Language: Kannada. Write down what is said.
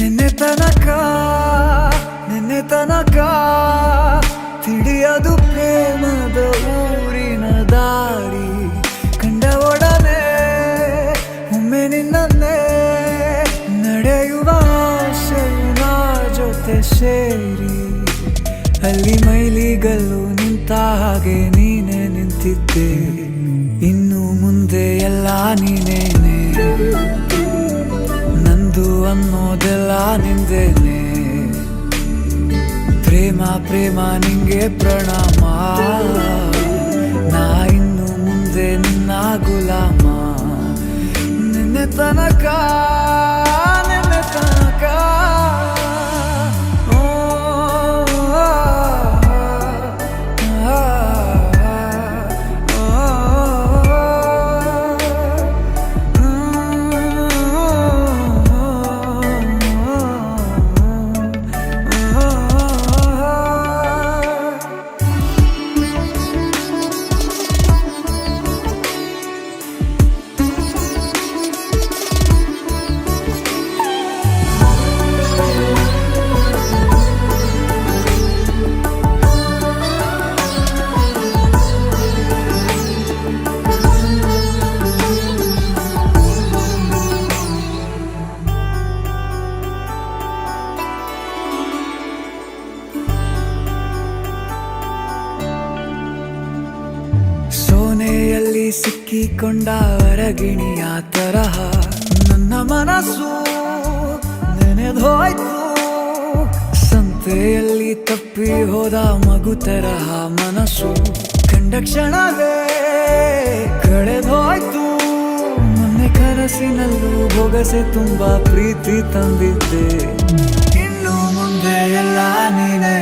ನಿನ್ನೆ ತನಕ ತಿಳಿಯದು ಪ್ರೇಮದ ಊರಿನ ದಾರಿ ಕಂಡ ಒಡನೆ ಒಮ್ಮೆ ನಿನ್ನೇ ನಡೆಯುವ ಆಸೆಯ ಜೊತೆ ಸೇರಿ ಅಲ್ಲಿ ಮೈಲಿಗಲ್ಲು ನಿಂತ ಹಾಗೆ ನೀನೆ ನಿಂತಿದ್ದೆ ಇನ್ನು ಮುಂದೆ ಎಲ್ಲ ನೀನೇನೆ ನಂದು ಅನ್ನೋದೆಲ್ಲ ನಿಂದೇನೆ ಪ್ರೇಮ ಪ್ರೇಮ ನಿಂಗೆ ಪ್ರಣಾಮ ನಾ ಇನ್ನು ಮುಂದೆ ನಿನ್ನ ಗುಲಾಮ ನಿನ್ನೆ ತನಕ ಸೋನೆಯಲ್ಲಿ ಸಿಕ್ಕಿಕೊಂಡ ಹೊರಗಿಣಿಯ ತರಹ ನನ್ನ ಮನಸ್ಸು ನೆನೆದೋಯ್ತು ಸಂತೆಯಲ್ಲಿ ತಪ್ಪಿ ಹೋದ ಮಗು ತರಹ ಮನಸ್ಸು ಕಂಡ ಕ್ಷಣವೇ ಕಳೆದೋಯ್ತು ಮೊನ್ನೆ ಕನಸಿನಲ್ಲೂ ಬೊಗಸೆ ತುಂಬಾ ಪ್ರೀತಿ ತಂದಿದ್ದೆ ಇನ್ನು ಮುಂದೆ ಎಲ್ಲ ನೀನೇ